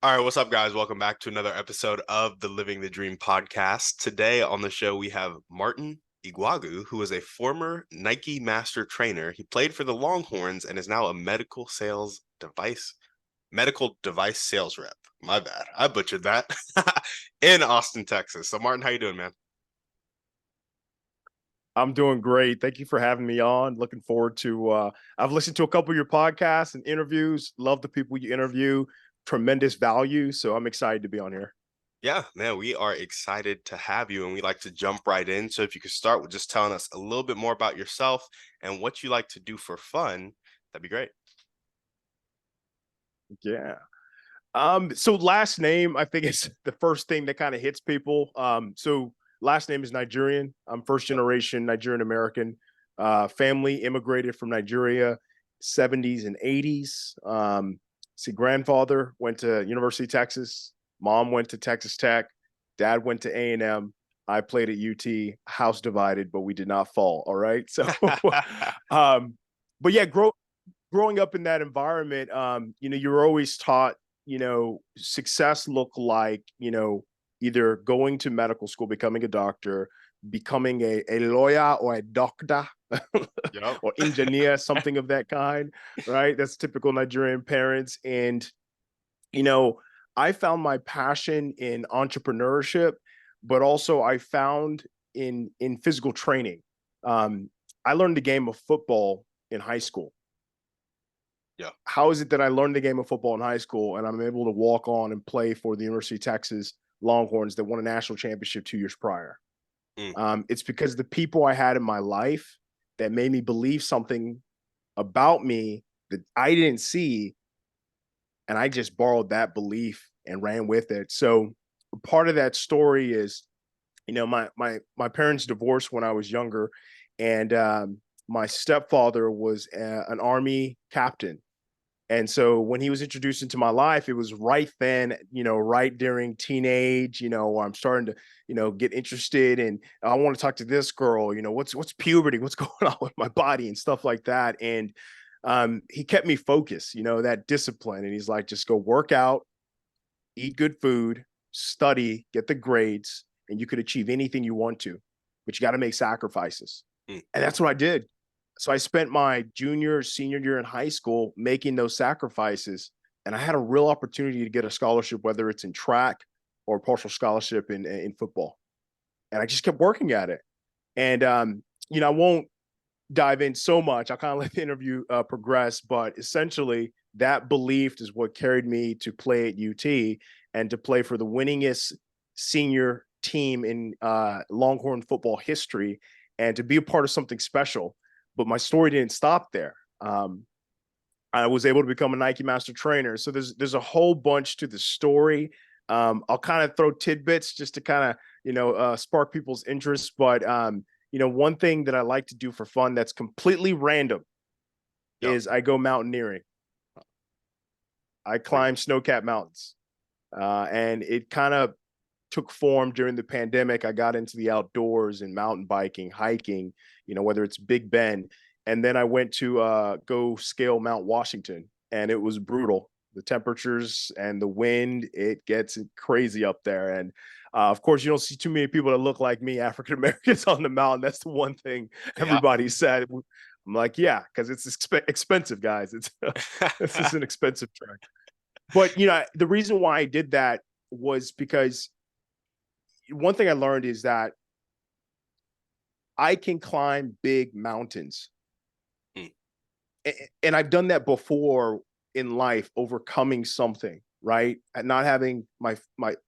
All right, what's up, guys? Welcome back to another episode of the Living the Dream podcast. Today on the show, we have Martin Egwuagu, who is a former Nike master trainer. He played for the Longhorns and is now a medical device sales rep. My bad, I butchered that. In Austin, Texas. So, Martin, how you doing, man? I'm doing great. Thank you for having me on. Looking forward to I've listened to a couple of your podcasts and interviews. Love the people you interview. Tremendous value. So I'm excited to be on here. Yeah, man, we are excited to have you, and we like to jump right in. So, if you could start with just telling us a little bit more about yourself and what you like to do for fun, that'd be great. Yeah. So last name, I think is the first thing that kind of hits people. So last name is Nigerian. I'm first Yep. generation Nigerian American. Family immigrated from Nigeria, 70s and 80s. See, grandfather went to University of Texas. Mom went to Texas Tech. Dad went to A&M. I played at UT. House divided, but we did not fall. All right. So, um, but yeah, growing up in that environment, you're always taught, success look like, either going to medical school, becoming a doctor, becoming a lawyer or a doctor Yep. or engineer, something of that kind, right? That's typical Nigerian parents. And, you know, I found my passion in entrepreneurship, but also I found in physical training. Um, I learned the game of football in high school. Yeah. How is it that I learned the game of football in high school and I'm able to walk on and play for the University of Texas Longhorns that won a national championship 2 years prior? Mm. It's because the people I had in my life that made me believe something about me that I didn't see, and I just borrowed that belief and ran with it. So part of that story is, my parents divorced when I was younger, and my stepfather was an army captain. And so when he was introduced into my life, it was right then, right during teenage, where I'm starting to, get interested and I want to talk to this girl, what's puberty, what's going on with my body and stuff like that. And he kept me focused, that discipline. And he's like, just go work out, eat good food, study, get the grades, and you could achieve anything you want to, but you got to make sacrifices. Mm. And that's what I did. So I spent my junior, senior year in high school making those sacrifices. And I had a real opportunity to get a scholarship, whether it's in track or partial scholarship in football. And I just kept working at it. And, I won't dive in so much. I'll kind of let the interview progress, but essentially that belief is what carried me to play at UT and to play for the winningest senior team in Longhorn football history and to be a part of something special. But my story didn't stop there. I was able to become a Nike master trainer. So there's a whole bunch to the story. I'll kind of throw tidbits just to kind of spark people's interest. But one thing that I like to do for fun that's completely random Yep. is I go mountaineering. I climb snow-capped mountains, and it kind of took form during the pandemic. I got into the outdoors and mountain biking, hiking, whether it's Big Bend. And then I went to go scale Mount Washington, and it was brutal. The temperatures and the wind, it gets crazy up there. And of course, you don't see too many people that look like me, African Americans, on the mountain. That's the one thing Yeah. everybody said. I'm like, yeah, because it's expensive, guys. It's this is an expensive trek. But the reason why I did that was because one thing I learned is that I can climb big mountains. Mm. And I've done that before in life, overcoming something, right? And not having my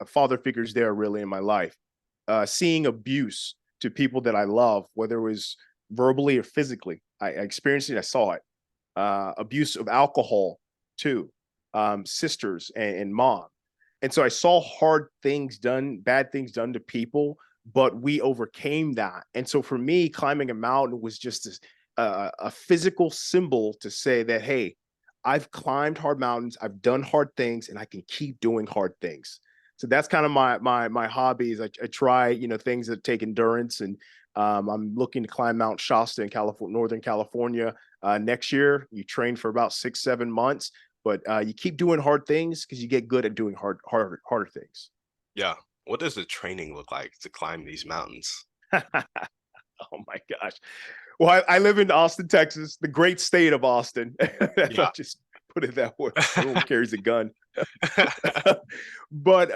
father figures there really in my life. Seeing abuse to people that I love, whether it was verbally or physically. I experienced it, I saw it. Abuse of alcohol too, sisters and mom. And so I saw hard things done, bad things done to people, but we overcame that. And so for me, climbing a mountain was just a physical symbol to say that, hey, I've climbed hard mountains, I've done hard things, and I can keep doing hard things. So that's kind of my hobbies. I try things that take endurance, and I'm looking to climb Mount Shasta in California, Northern California next year. You train for about 6-7 months, but you keep doing hard things because you get good at doing harder things. Yeah. What does the training look like to climb these mountains? Oh my gosh. Well, I live in Austin, Texas, the great state of Austin. Yeah. I'll just put it that way. Everyone carries a gun. But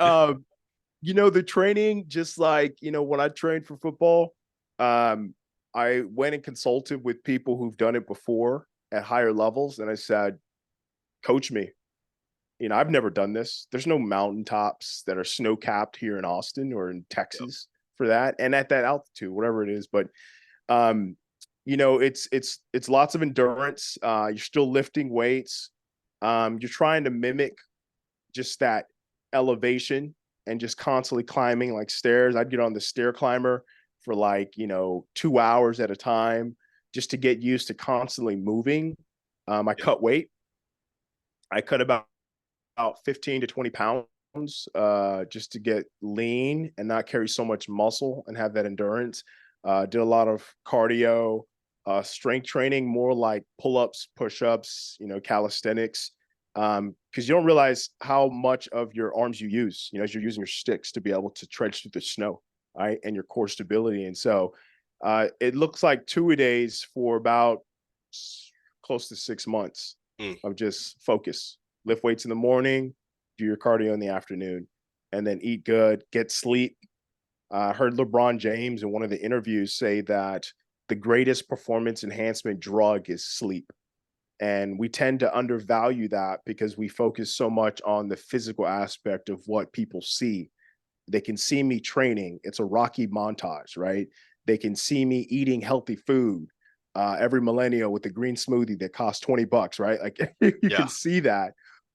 the training, just like, when I trained for football, I went and consulted with people who've done it before at higher levels. And I said, coach me. I've never done this. There's no mountaintops that are snow capped here in Austin or in Yep. Texas for that. And at that altitude, whatever it is. But, um, it's lots of endurance. You're still lifting weights. You're trying to mimic just that elevation and just constantly climbing like stairs. I'd get on the stair climber for 2 hours at a time just to get used to constantly moving. I cut weight. I cut about 15 to 20 pounds just to get lean and not carry so much muscle and have that endurance. Did a lot of cardio, strength training, more like pull-ups, push-ups, calisthenics. Because you don't realize how much of your arms you use, as you're using your sticks to be able to trudge through the snow, right? And your core stability. And so it looks like 2-a-days for about close to 6 months Mm. of just focus. Lift weights in the morning, do your cardio in the afternoon, and then eat good, get sleep. I heard LeBron James in one of the interviews say that the greatest performance enhancement drug is sleep. And we tend to undervalue that because we focus so much on the physical aspect of what people see. They can see me training. It's a Rocky montage, right? They can see me eating healthy food every millennial with a green smoothie that costs $20, right? Like you Yeah. can see that.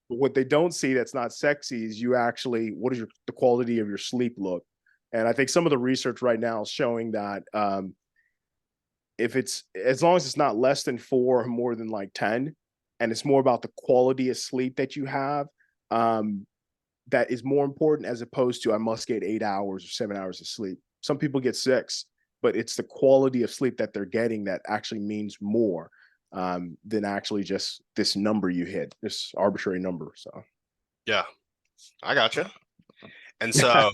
But what they don't see that's not sexy is you actually, what is the quality of your sleep look? And I think some of the research right now is showing that if it's, as long as it's not less than 4 or more than 10, and it's more about the quality of sleep that you have, that is more important as opposed to I must get 8 hours or 7 hours of sleep. Some people get 6, but it's the quality of sleep that they're getting that actually means more than actually just this number you hit, this arbitrary number. So Yeah. I gotcha. And so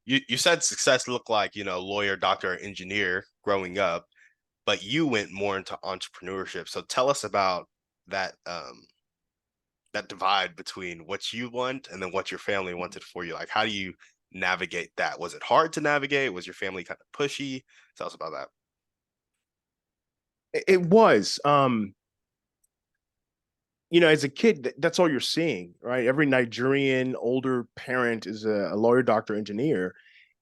you said success looked like, lawyer, doctor, engineer growing up, but you went more into entrepreneurship. So tell us about that that divide between what you want and then what your family wanted for you. Like, how do you navigate that? Was it hard to navigate? Was your family kind of pushy? Tell us about that. it was. As a kid, that's all you're seeing, right? Every Nigerian older parent is a lawyer, doctor, engineer.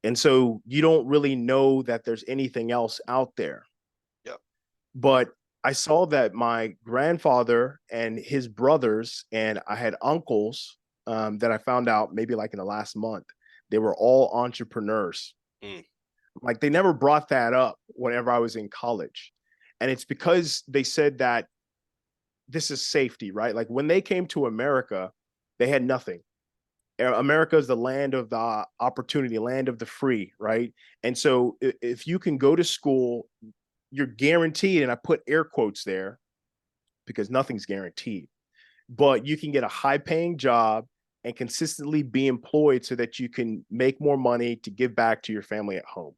And so you don't really know that there's anything else out there. Yep. But I saw that my grandfather and his brothers, and I had uncles that I found out maybe in the last month, they were all entrepreneurs. Mm. Like they never brought that up whenever I was in college. And it's because they said that this is safety, right? Like when they came to America, they had nothing. America is the land of the opportunity, land of the free, right? And so if you can go to school, you're guaranteed, and I put air quotes there because nothing's guaranteed, but you can get a high paying job and consistently be employed so that you can make more money to give back to your family at home.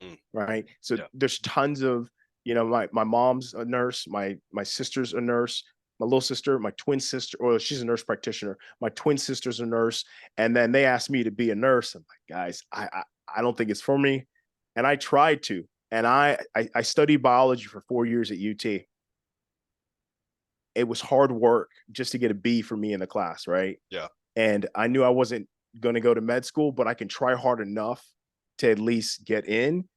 Mm. Right. So Yeah. there's tons of, my mom's a nurse, my sister's a nurse, my little sister, my twin sister, or she's a nurse practitioner. My twin sister's a nurse. And then they asked me to be a nurse. I'm like, guys, I don't think it's for me. And I tried to. And I studied biology for 4 years at UT. It was hard work just to get a B for me in the class, right? Yeah. And I knew I wasn't going to go to med school, but I can try hard enough to at least get in,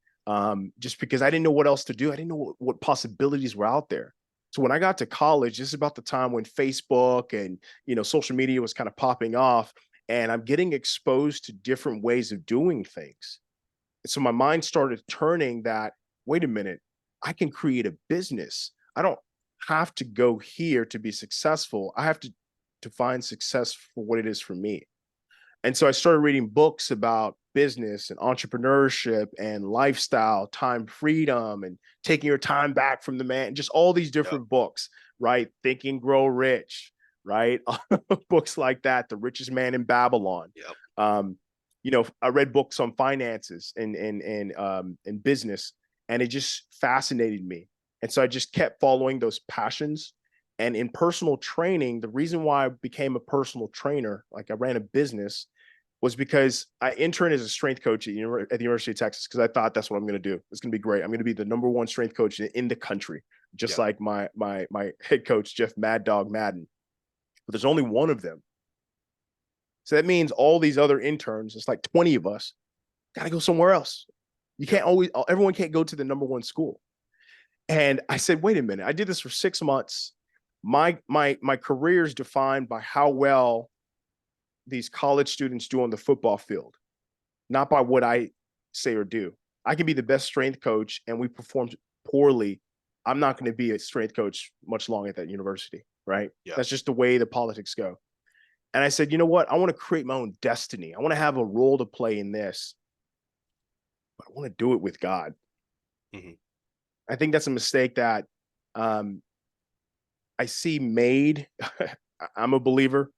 just because I didn't know what else to do. I didn't know what possibilities were out there. So when I got to college, this is about the time when Facebook and social media was kind of popping off, and I'm getting exposed to different ways of doing things. So my mind started turning that, wait a minute, I can create a business. I don't have to go here to be successful. I have to find success for what it is for me. And so I started reading books about business and entrepreneurship and lifestyle, time freedom, and taking your time back from the man, just all these Yep. different books, right? Think and Grow Rich, right? Books like that, The Richest Man in Babylon. Yep. I read books on finances and business, and it just fascinated me. And so I just kept following those passions. And in personal training, the reason why I became a personal trainer, like I ran a business, was because I interned as a strength coach at the University of Texas because I thought that's what I'm going to do. It's going to be great. I'm going to be the #1 strength coach in the country, just Yep. like my head coach Jeff Mad Dog Madden. But there's only one of them, so that means all these other interns, it's like 20 of us, got to go somewhere else. You can't always, everyone can't go to the #1 school. And I said, wait a minute. I did this for 6 months. My career is defined by how well these college students do on the football field, not by what I say or do. I can be the best strength coach and we perform poorly. I'm not going to be a strength coach much longer at that university, right? Yep. That's just the way the politics go. And I said, you know what? I want to create my own destiny. I want to have a role to play in this, but I want to do it with God. Mm-hmm. I think that's a mistake that I see made. I'm a believer.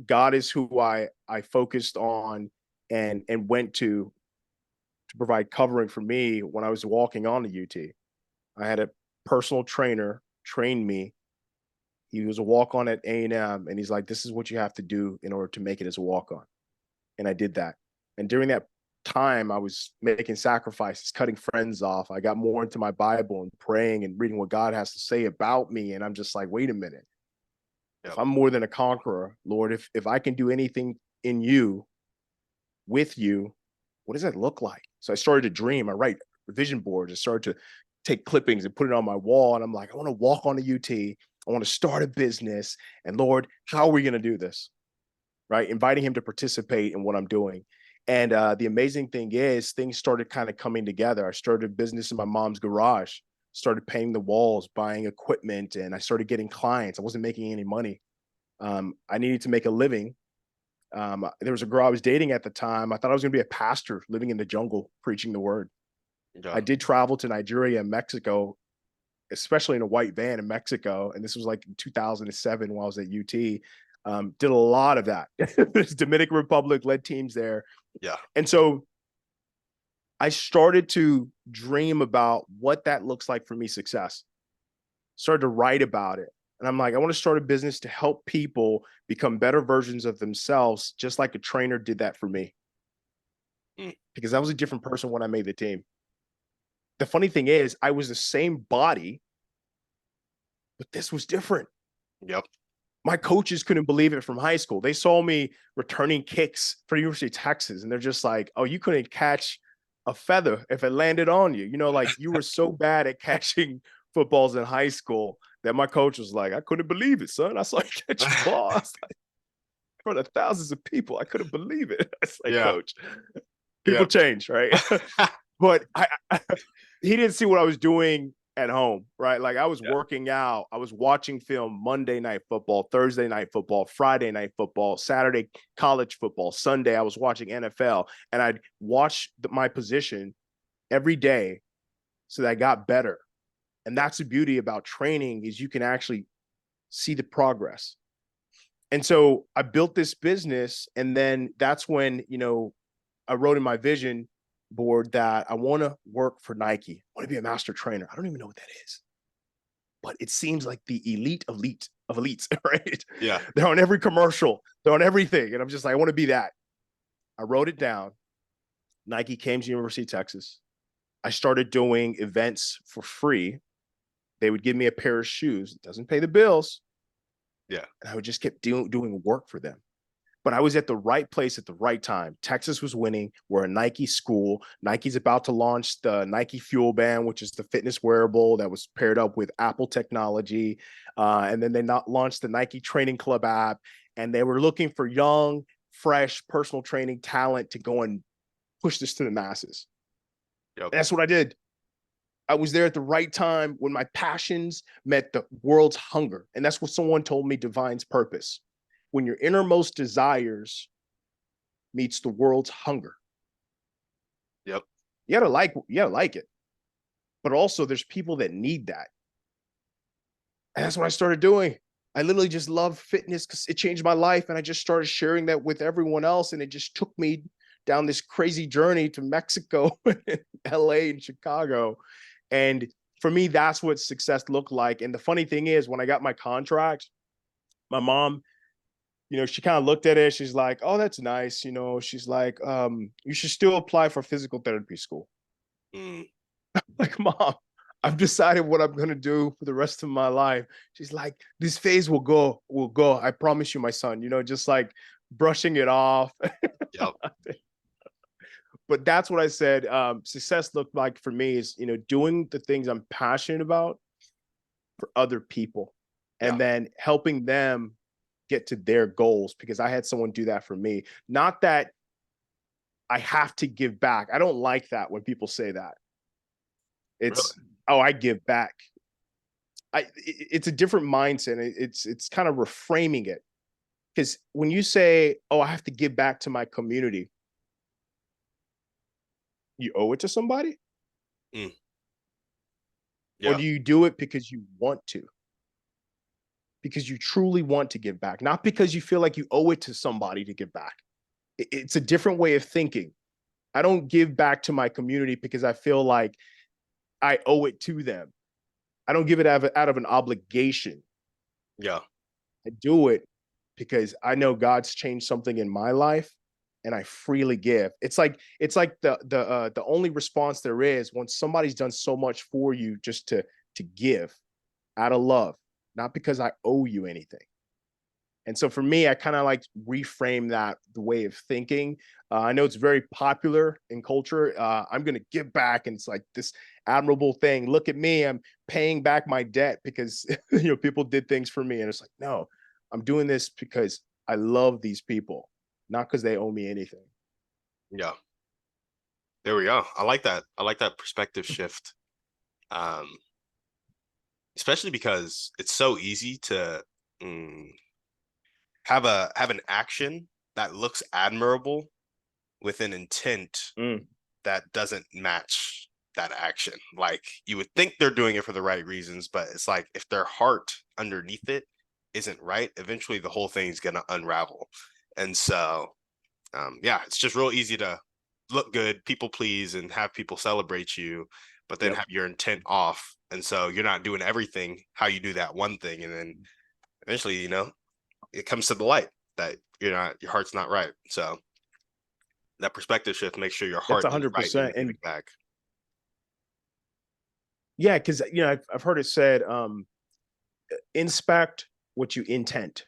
God is who I focused on and went to provide covering for me when I was walking on the UT. I had a personal trainer train me. He was a walk-on at A&M, and he's like, this is what you have to do in order to make it as a walk-on. And I did that. And during that time, I was making sacrifices, cutting friends off. I got more into my Bible and praying and reading what God has to say about me. And I'm just like, wait a minute. Yep. If I'm more than a conqueror, Lord, if I can do anything in you, with you, what does that look like? So I started to dream. I write vision boards. I started to take clippings and put it on my wall. And I'm like, I want to walk on the UT. I want to start a business. And Lord, how are we going to do this? Right? Inviting him to participate in what I'm doing. And the amazing thing is things started kind of coming together. I started a business in my mom's garage, started painting the walls, buying equipment, and I started getting clients. I wasn't making any money. I needed to make a living. There was a girl I was dating at the time. I thought I was going to be a pastor living in the jungle, preaching the word. Yeah. I did travel to Nigeria and Mexico, especially in a white van in Mexico. And this was like in 2007 while I was at UT. Did a lot of that. Dominican Republic led teams there. Yeah. And so I started to dream about what that looks like for me, success. Started to write about it. And I'm like, I want to start a business to help people become better versions of themselves, just like a trainer did that for me. Because I was a different person when I made the team. The funny thing is, I was the same body, but this was different. Yep. My coaches couldn't believe it from high school. They saw me returning kicks for the University of Texas, and they're just like, oh, you couldn't catch a feather if it landed on you. Like you were so bad at catching footballs in high school that my coach was like, I couldn't believe it, son. I saw you catch a ball. I was like, in front of thousands of people. I couldn't believe it. It's like, Yeah. coach, people change, right? But he didn't see what I was doing at home, right? Like I was working out, I was watching film Monday night football, Thursday night football, Friday night football, Saturday college football, Sunday I was watching NFL, and I'd watch my position every day so that I got better. And that's the beauty about training is you can actually see the progress. And so I built this business, and then that's when, I wrote in my vision board that I want to work for Nike. I want to be a master trainer. I don't even know what that is, but it seems like the elite of elites, right? Yeah. They're on every commercial, they're on everything. And I'm just like, I want to be that. I wrote it down. Nike came to University of Texas. I started doing events for free. They would give me a pair of shoes. It doesn't pay the bills. Yeah. And I would just keep doing work for them. But I was at the right place at the right time. Texas was winning. We're a Nike school. Nike's about to launch the Nike Fuel Band, which is the fitness wearable that was paired up with Apple technology. And then they launched the Nike Training Club app. And they were looking for young, fresh personal training talent to go and push this to the masses. Yep. That's what I did. I was there at the right time when my passions met the world's hunger. And that's what someone told me defines purpose. When your innermost desires meets the world's hunger. Yep. You gotta like it. But also there's people that need that. And that's what I started doing. I literally just love fitness because it changed my life. And I just started sharing that with everyone else. And it just took me down this crazy journey to Mexico, LA, and Chicago. And for me, that's what success looked like. And the funny thing is, when I got my contract, my mom, she kind of looked at it. She's like, "Oh, that's nice." She's like, "You should still apply for physical therapy school." Mm, Like, mom, I've decided what I'm gonna do for the rest of my life. She's like, "This phase will go. I promise you, my son." Just like brushing it off. yep. But that's what I said. Success looked like for me is, doing the things I'm passionate about for other people, Yeah. and then helping them get to their goals because I had someone do that for me. Not that I have to give back. I don't like that when people say that. Really. It's, oh, I give back. It's a different mindset. It's kind of reframing it because when you say, "Oh, I have to give back to my community," you owe it to somebody, Mm, or yeah. do you do it because you want to? Because you truly want to give back, not because you feel like you owe it to somebody to give back. It's a different way of thinking. I don't give back to my community because I feel like I owe it to them. I don't give it out of an obligation. Yeah. I do it because I know God's changed something in my life and I freely give. It's like the only response there is when somebody's done so much for you just to give out of love, not because I owe you anything. And so for me, I kind of like reframe that the way of thinking. I know it's very popular in culture. I'm going to give back, and it's like this admirable thing. Look at me, I'm paying back my debt because people did things for me, and it's like, no, I'm doing this because I love these people, not because they owe me anything. Yeah. There we go. I like that. I like that perspective shift. Um, Especially because it's so easy to mm, have an action that looks admirable with an intent Mm, that doesn't match that action. Like you would think they're doing it for the right reasons, but it's like if their heart underneath it isn't right, eventually the whole thing's gonna unravel. And so, yeah, it's just real easy to look good, people please, and have people celebrate you, but then yep, have your intent off. And so you're not doing everything how you do that one thing, and then eventually, it comes to the light that your heart's not right. So that perspective shift makes sure your that's heart a is hundred right and you're percent. And giving back. yeah, because I've heard it said, inspect what you intend.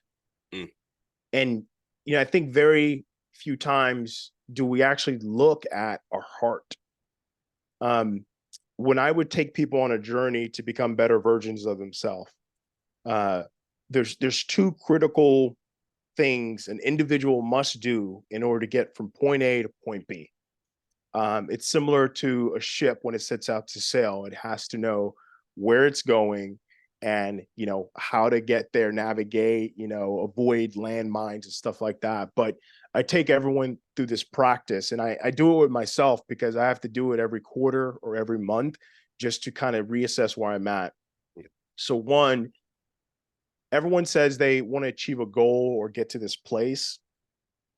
Mm, And I think very few times do we actually look at our heart. Um, when I would take people on a journey to become better versions of themselves, uh, there's two critical things an individual must do in order to get from point A to point B. It's similar to a ship when it sets out to sail. It has to know where it's going and how to get there, navigate, avoid landmines and stuff like that. But I take everyone through this practice, and I do it with myself because I have to do it every quarter or every month just to kind of reassess where I'm at. So one, everyone says they want to achieve a goal or get to this place,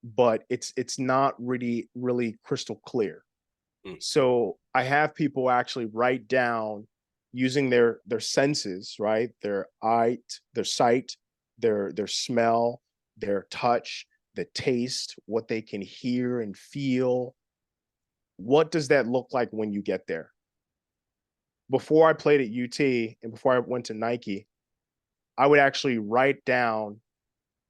but it's not really crystal clear. mm, So I have people actually write down using their senses, right? Their sight, their smell, their touch, the taste, what they can hear and feel. What does that look like when you get there? Before I played at UT and before I went to Nike, I would actually write down,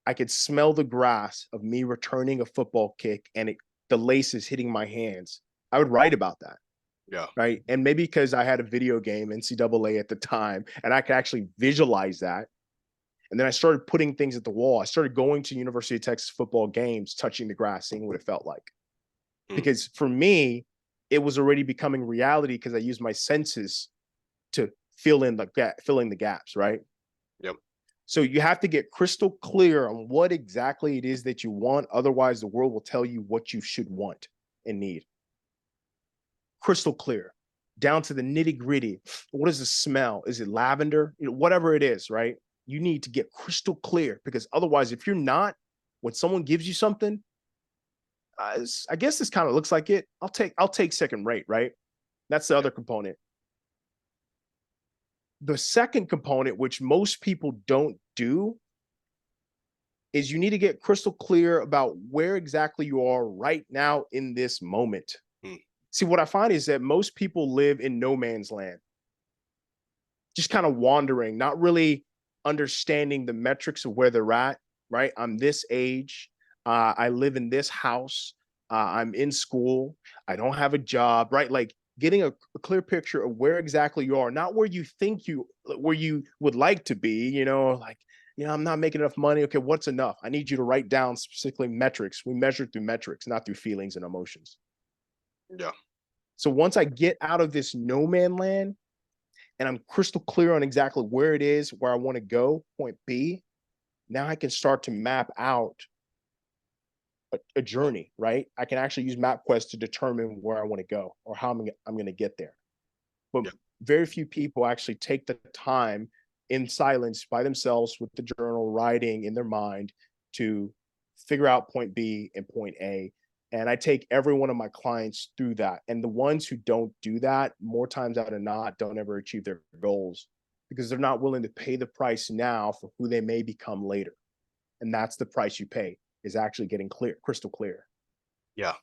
I could smell the grass of me returning a football kick and the laces hitting my hands. I would write about that. yeah. Right. And maybe because I had a video game, NCAA at the time, and I could actually visualize that. And then I started putting things at the wall. I started going to University of Texas football games, touching the grass, seeing what it felt like. Mm, Because for me, it was already becoming reality because I used my senses to fill in the gaps, right? yep. So you have to get crystal clear on what exactly it is that you want. Otherwise, the world will tell you what you should want and need. Crystal clear. down to the nitty gritty. What is the smell? Is it lavender? Whatever it is, right? You need to get crystal clear, because otherwise, if you're not, when someone gives you something, I guess this kind of looks like it. I'll take second rate, right? That's the other component. The second component, which most people don't do, is you need to get crystal clear about where exactly you are right now in this moment. See, what I find is that most people live in no man's land, just kind of wandering, not really understanding the metrics of where they're at, right? I'm this age. I live in this house. I'm in school. I don't have a job, right? Like getting a clear picture of where exactly you are, not where you think where you would like to be, like, I'm not making enough money. Okay, what's enough? I need you to write down specifically metrics. We measure through metrics, not through feelings and emotions. Yeah. So once I get out of this no man land and I'm crystal clear on exactly where it is, where I want to go, point B, now I can start to map out a journey, right? I can actually use MapQuest to determine where I want to go or how I'm going to get there. But Yeah. very few people actually take the time in silence by themselves with the journal, writing in their mind, to figure out point B and point A. And I take every one of my clients through that. And the ones who don't do that, more times out of not, don't ever achieve their goals, because they're not willing to pay the price now for who they may become later. And that's the price you pay, is actually getting clear, crystal clear. Yeah.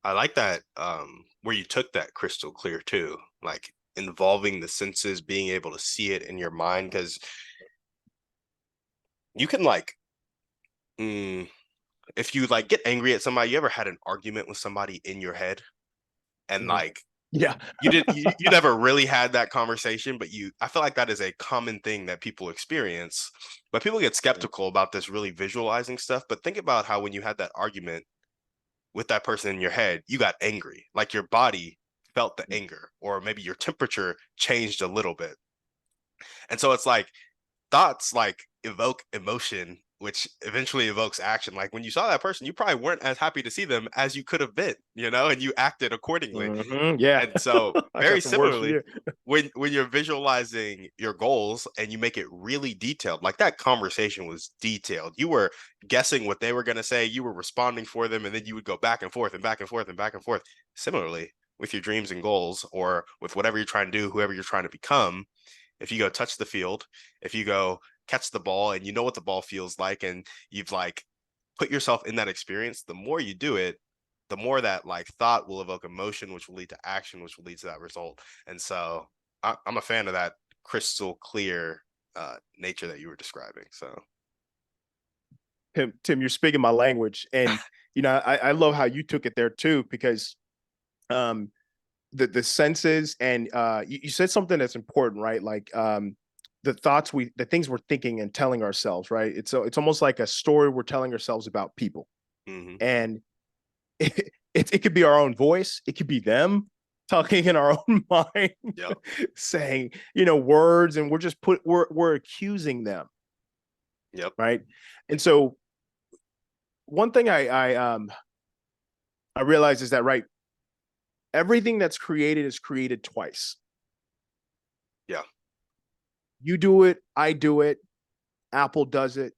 I like that, where you took that crystal clear too, like involving the senses, being able to see it in your mind, because you can like, if you like get angry at somebody, you ever had an argument with somebody in your head, and Mhm. like Yeah. you never really had that conversation, but I feel like that is a common thing that people experience, but people get skeptical about this really visualizing stuff. But think about how when you had that argument with that person in your head, you got angry, like your body felt the anger, or maybe your temperature changed a little bit. And so it's like thoughts like evoke emotion, which eventually evokes action. Like when you saw that person, you probably weren't as happy to see them as you could have been, and you acted accordingly. Yeah. And so I very got some words for similarly, you. when you're visualizing your goals and you make it really detailed, like that conversation was detailed. You were guessing what they were going to say, you were responding for them, and then you would go back and forth and back and forth and back and forth. Similarly, with your dreams and goals, or with whatever you're trying to do, whoever you're trying to become, if you go touch the field, if you go catch the ball and you know what the ball feels like, and you've like put yourself in that experience, the more you do it, the more that like thought will evoke emotion, which will lead to action, which will lead to that result. And so I'm a fan of that crystal clear nature that you were describing. So Tim, you're speaking my language. And, I love how you took it there too, because um, the senses, and you said something that's important, right? Like the things we're thinking and telling ourselves, right? It's almost like a story we're telling ourselves about people. mhm. And it could be our own voice. It could be them talking in our own mind, Yep. saying, words, and we're accusing them, Yep. right? And so one thing I realize is that, right, everything that's created is created twice. Yeah. You do it, I do it, Apple does it.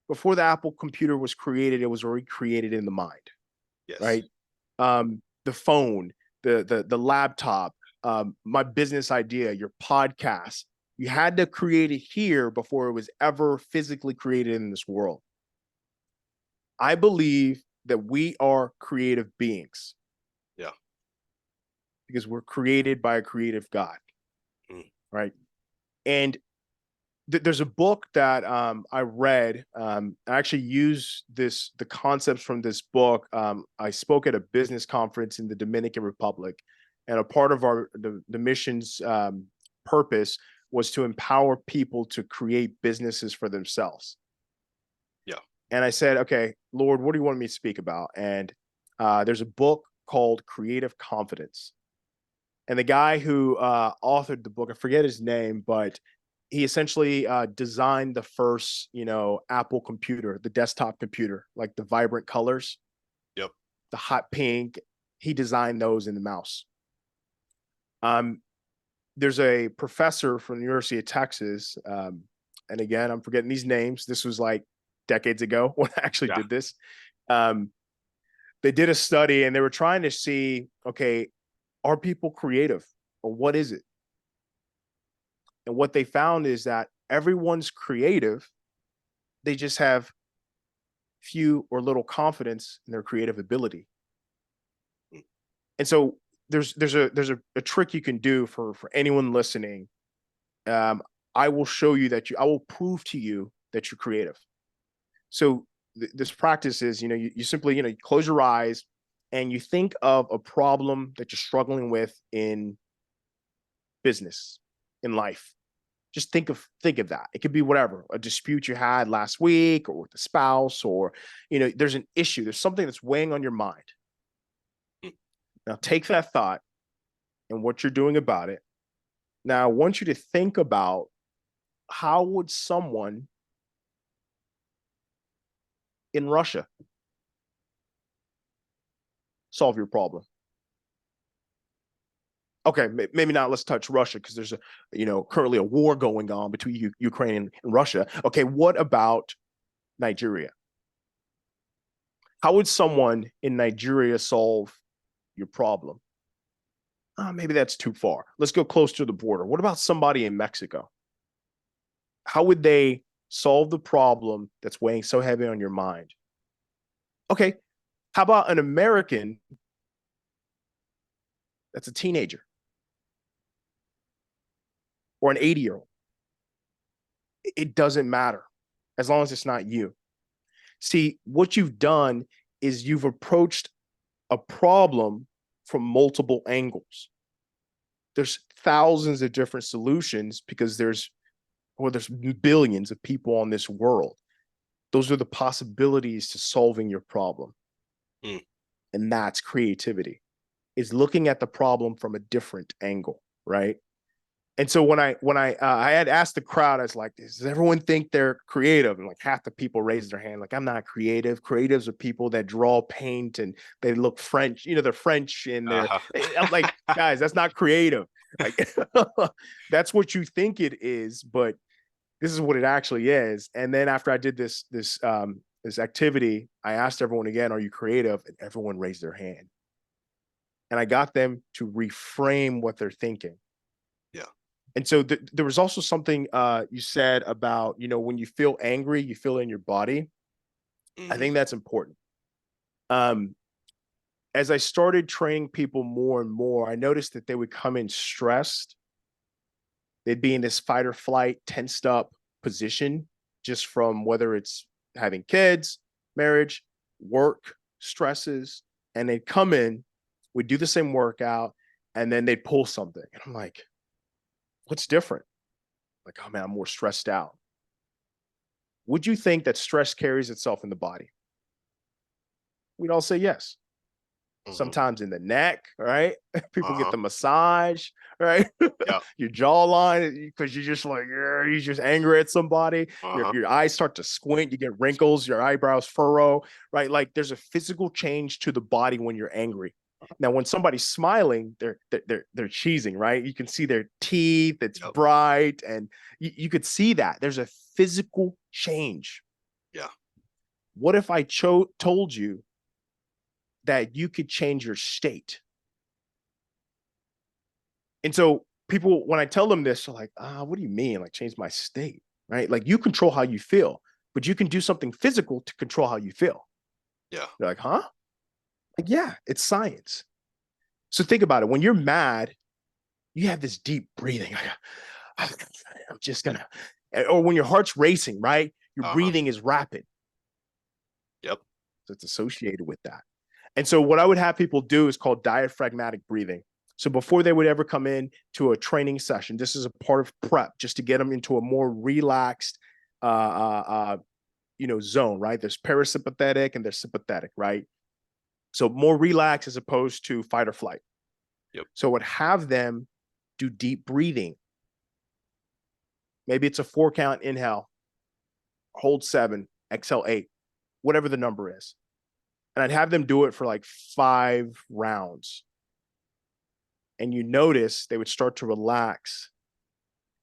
Before the Apple computer was created, it was already created in the mind, Yes. right? The phone, the laptop, my business idea, your podcast. You had to create it here before it was ever physically created in this world. I believe that we are creative beings Yeah. because we're created by a creative God, Mm. right? And there's a book that I read. I actually use the concepts from this book. I spoke at a business conference in the Dominican Republic, and a part of the mission's purpose was to empower people to create businesses for themselves. Yeah. And I said, okay, Lord, what do you want me to speak about? And there's a book called Creative Confidence. And the guy who authored the book, I forget his name, but he essentially designed the first, Apple computer, the desktop computer, like the vibrant colors, Yep. the hot pink. He designed those in the mouse. Um, there's a professor from the University of Texas, and again, I'm forgetting these names. This was like decades ago when I actually Yeah. did this. Um, they did a study and they were trying to see, okay, are people creative or what is it? And what they found is that everyone's creative. They just have few or little confidence in their creative ability. And so there's a trick you can do for anyone listening. Um, I will show you that I will prove to you that you're creative. So this practice is, you simply, you close your eyes and you think of a problem that you're struggling with in business, in life. Just think of that. It could be whatever, a dispute you had last week or with a spouse, or there's an issue, there's something that's weighing on your mind. Now take that thought and what you're doing about it. Now I want you to think about, how would someone in Russia solve your problem? Okay, maybe not. Let's touch Russia because there's currently a war going on between Ukraine and Russia. Okay, what about Nigeria? How would someone in Nigeria solve your problem? Maybe that's too far. Let's go close to the border. What about somebody in Mexico? How would they solve the problem that's weighing so heavy on your mind? Okay, how about an American that's a teenager or an 80-year-old? It doesn't matter as long as it's not you. See, what you've done is you've approached a problem from multiple angles. There's thousands of different solutions because there's billions of people on this world. Those are the possibilities to solving your problem. Mm. And that's creativity, is looking at the problem from a different angle, right? And so when I had asked the crowd, I was like, does everyone think they're creative? And like half the people raised their hand, like, I'm not creative. Creatives are people that draw, paint, and they look French. They're French and Uh-huh. I'm like, guys, that's not creative. Like, that's what you think it is, but this is what it actually is. And then after I did this activity, I asked everyone again, are you creative? And everyone raised their hand. And I got them to reframe what they're thinking. Yeah. And so there was also something you said about, when you feel angry, you feel it in your body. I Hmm. think that's important. Um, as I started training people more and more, I noticed that they would come in stressed. They'd be in this fight or flight, tensed up position, just from whether it's having kids, marriage, work, stresses. And they'd come in, we'd do the same workout, and then they'd pull something. And I'm like, what's different? Like, oh man, I'm more stressed out. Would you think that stress carries itself in the body? We'd all say yes. Hmm. Sometimes in the neck, right? People get Uh-huh. the massage, right? Yep. Your jawline, because you're just like, you're just angry at somebody. Your, Uh-huh. your eyes start to squint, you get wrinkles, your eyebrows furrow, right? Like there's a physical change to the body when you're angry. Now, when somebody's smiling, they're cheesing, right? You can see their teeth, it's Yep. bright, and you could see that. There's a physical change. Yeah. What if I told you that you could change your state? And so people, when I tell them this, are like, what do you mean? Like change my state, right? Like you control how you feel, but you can do something physical to control how you feel. Yeah. They're like, huh? Like, yeah, it's science. So think about it. When you're mad, you have this deep breathing. I'm just gonna, or when your heart's racing, right? Your Uh-huh. breathing is rapid. Yep. So it's associated with that. And so what I would have people do is called diaphragmatic breathing. So before they would ever come in to a training session, this is a part of prep just to get them into a more relaxed, uh, uh, zone, right? There's parasympathetic and there's sympathetic, right? So more relaxed as opposed to fight or flight. Yep. So I would have them do deep breathing. Maybe it's a 4 count inhale, hold 7, exhale 8, whatever the number is. And I'd have them do it for like 5 rounds. and you notice they would start to relax.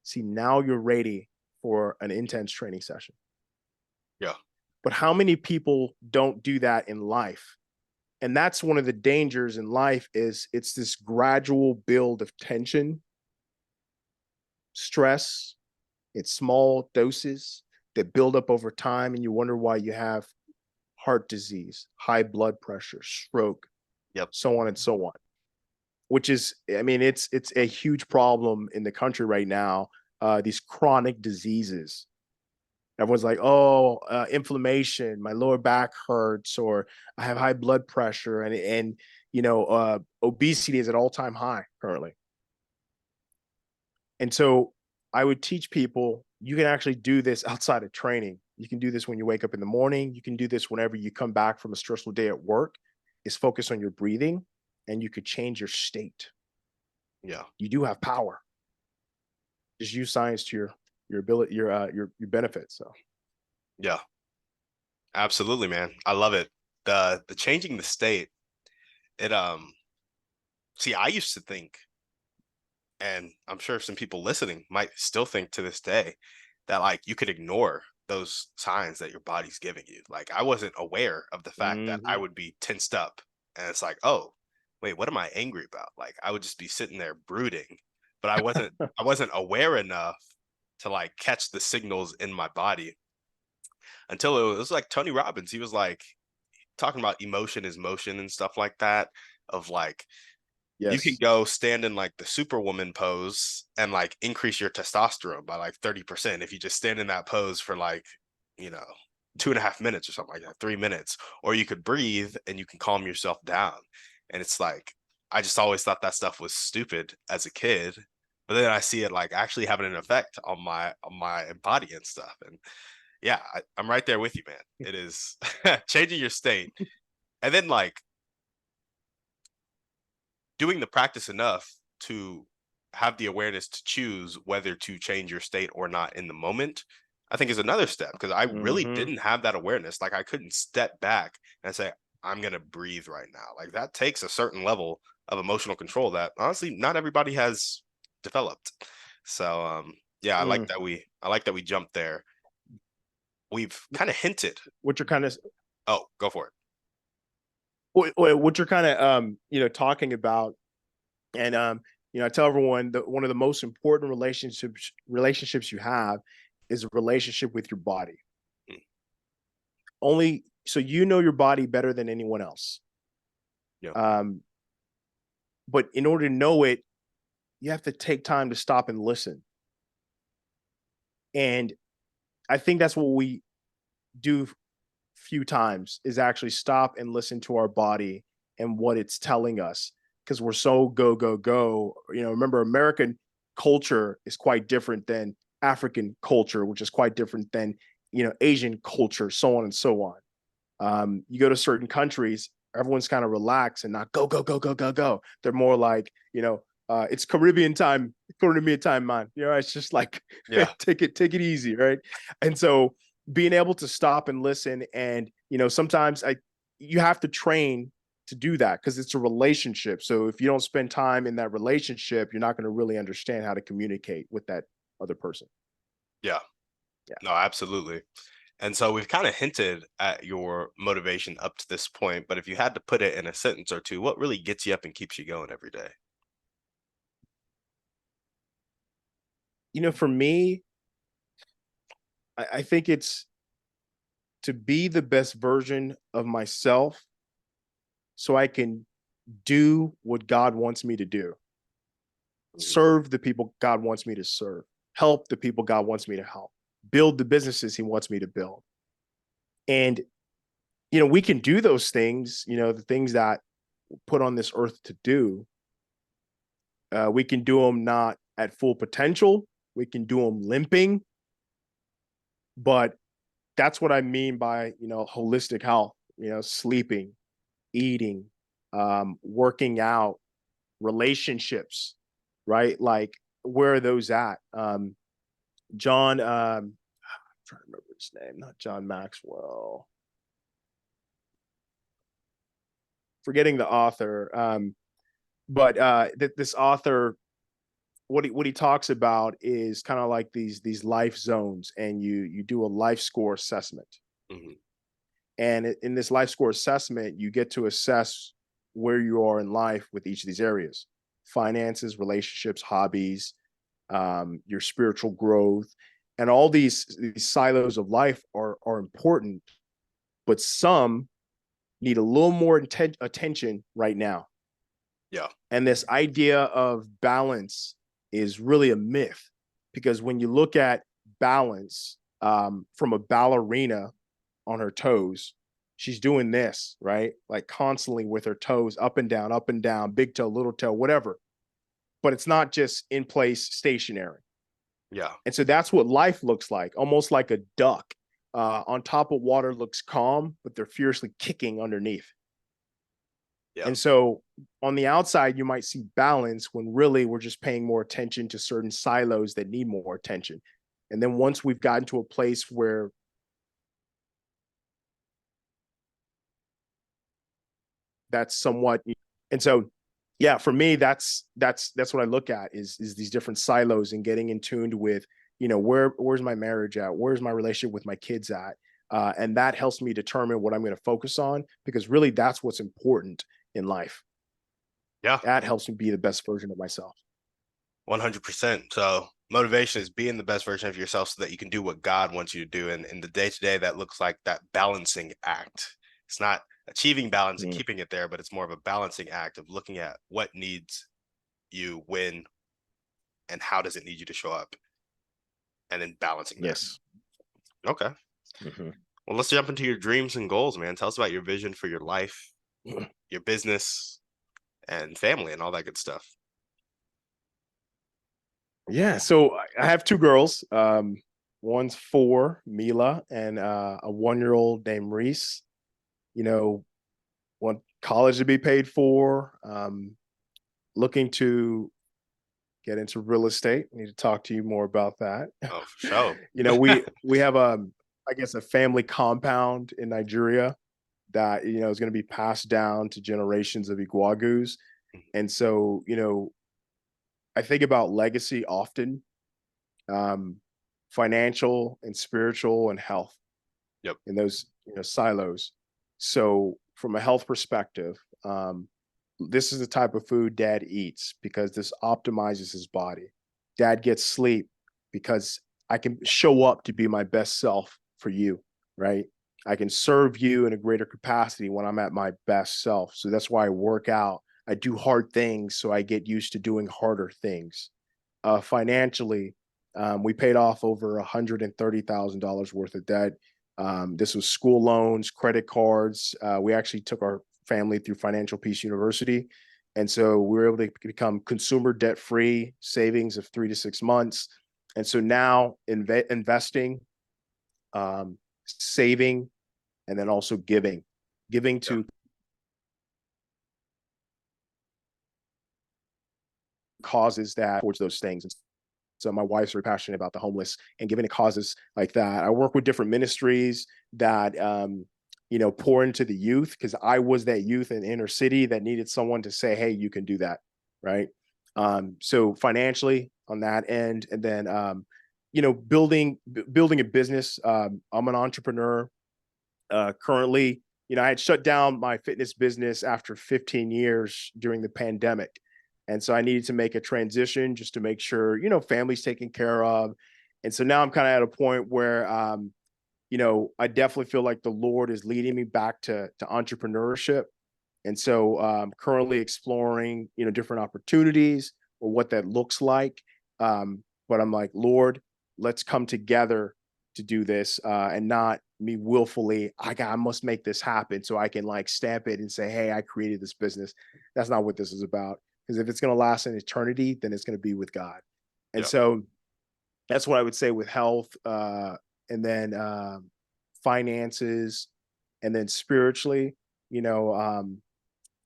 See, now you're ready for an intense training session. Yeah. But how many people don't do that in life? And that's one of the dangers in life is it's this gradual build of tension, stress, it's small doses that build up over time, and you wonder why you have heart disease, high blood pressure, stroke, Yep. so on and so on. Which is, I mean, it's a huge problem in the country right now. These chronic diseases. Everyone's like, oh, inflammation, my lower back hurts, or I have high blood pressure, and obesity is at all-time high currently. And so I would teach people you can actually do this outside of training. You can do this when you wake up in the morning. You can do this whenever you come back from a stressful day at work. Is focus on your breathing, and you could change your state. Yeah. You do have power. Just use science to your ability, your benefits. So Yeah. Absolutely, man. I love it. The changing the state, it see, I used to think, and I'm sure some people listening might still think to this day, that like you could ignore those signs that your body's giving you. Like I wasn't aware of the fact that I would be tensed up and it's like, oh, wait, what am I angry about? Like I would just be sitting there brooding, but I wasn't aware enough to like catch the signals in my body until it was like Tony Robbins. He was like talking about emotion is motion and stuff like that. Of like, you can yes, go stand in like the superwoman pose and like increase your testosterone by like 30% if you just stand in that pose for like, you know, 2.5 minutes or something like that, 3 minutes. Or you could breathe and you can calm yourself down. And it's like, I just always thought that stuff was stupid as a kid. But then I see it like actually having an effect on my body and stuff. And yeah, I'm right there with you, man. It is changing your state. And then like doing the practice enough to have the awareness to choose whether to change your state or not in the moment, I think is another step because I really mm-hmm. didn't have that awareness. Like I couldn't step back and say, I'm going to breathe right now. Like that takes a certain level of emotional control that honestly not everybody has developed. So yeah, I like that we jumped there. We've kind of hinted. What you're kind of Oh, go for it. what you're kind of talking about, and I tell everyone that one of the most important relationships you have is a relationship with your body. Mm. Only so you know your body better than anyone else. Yeah. But in order to know it, you have to take time to stop and listen. And I think that's what we do few times is actually stop and listen to our body and what it's telling us because we're so go go go. Remember, American culture is quite different than African culture, which is quite different than Asian culture, so on and so on. You go to certain countries, everyone's kind of relaxed and not go go go go go go. They're more like it's Caribbean time, man. It's just like Yeah. take it easy, right? And so being able to stop and listen, and sometimes you have to train to do that because it's a relationship. So if you don't spend time in that relationship, you're not going to really understand how to communicate with that other person. Yeah. Yeah. No, absolutely. And so we've kind of hinted at your motivation up to this point, but if you had to put it in a sentence or two, what really gets you up and keeps you going every day? For me, I think it's to be the best version of myself so I can do what God wants me to do, Mhm. serve the people God wants me to serve, help the people God wants me to help, build the businesses He wants me to build. And, we can do those things, the things that we're put on this earth to do. We can do them not at full potential, we can do them limping. But that's what I mean by, holistic health, sleeping, eating, working out, relationships, right? Like, where are those at? John, I'm trying to remember his name, not John Maxwell. Forgetting the author. But this author, what he talks about is kind of like these life zones, and you do a life score assessment. Mhm. And in this life score assessment, you get to assess where you are in life with each of these areas: finances, relationships, hobbies, your spiritual growth. And all these silos of life are important, but some need a little more attention right now. Yeah. And this idea of balance is really a myth, because when you look at balance, from a ballerina on her toes, she's doing this, right? Like constantly with her toes up and down, big toe, little toe, whatever. But it's not just in place stationary. Yeah. And so that's what life looks like, almost like a duck. On top of water looks calm, but they're fiercely kicking underneath. Yeah. And so on the outside, you might see balance when really we're just paying more attention to certain silos that need more attention. And then once we've gotten to a place where that's somewhat, and so yeah, for me, that's what I look at is these different silos and getting in tuned with, where's my marriage at, where's my relationship with my kids at, and that helps me determine what I'm going to focus on, because really that's what's important in life. Yeah. That helps me be the best version of myself. 100%. So motivation is being the best version of yourself so that you can do what God wants you to do. And in the day to day, that looks like that balancing act. It's not achieving balance and Mm, keeping it there, but it's more of a balancing act of looking at what needs you when and how does it need you to show up, and then balancing that. yes. Okay. Mhm. Well, let's jump into your dreams and goals, man. Tell us about your vision for your life, your business, and family, and all that good stuff. Yeah, so I have two girls. One's 4, Mila, and a 1-year-old named Reese. You know, want college to be paid for. Looking to get into real estate. I need to talk to you more about that. Oh, for sure. We have I guess a family compound in Nigeria that is going to be passed down to generations of Egwuagus. And so, I think about legacy often, um, financial and spiritual and health Yep. in those silos. So from a health perspective, this is the type of food dad eats because this optimizes his body. Dad gets sleep because I can show up to be my best self for you, right? I can serve you in a greater capacity when I'm at my best self. So that's why I work out. I do hard things so I get used to doing harder things. Financially, we paid off over $130,000 worth of debt. This was school loans, credit cards. We actually took our family through Financial Peace University. And so we were able to become consumer debt free, savings of 3 to 6 months. And so now investing, saving, and then also giving Yeah. to causes that towards those things. And so my wife's very passionate about the homeless and giving to causes like that. I work with different ministries that pour into the youth, because I was that youth in inner city that needed someone to say, "Hey, you can do that," right? So financially on that end, and then building a business. I'm an entrepreneur currently. I had shut down my fitness business after 15 years during the pandemic. And so I needed to make a transition just to make sure, family's taken care of. And so now I'm kind of at a point where, I definitely feel like the Lord is leading me back to entrepreneurship. And so currently exploring, different opportunities or what that looks like. But I'm like, Lord, let's come together to do this, and not me willfully, I must make this happen so I can like stamp it and say, hey, I created this business. That's not what this is about. Because if it's going to last an eternity, then it's going to be with God. And Yeah. so that's what I would say with health, and then finances, and then spiritually, you know, um,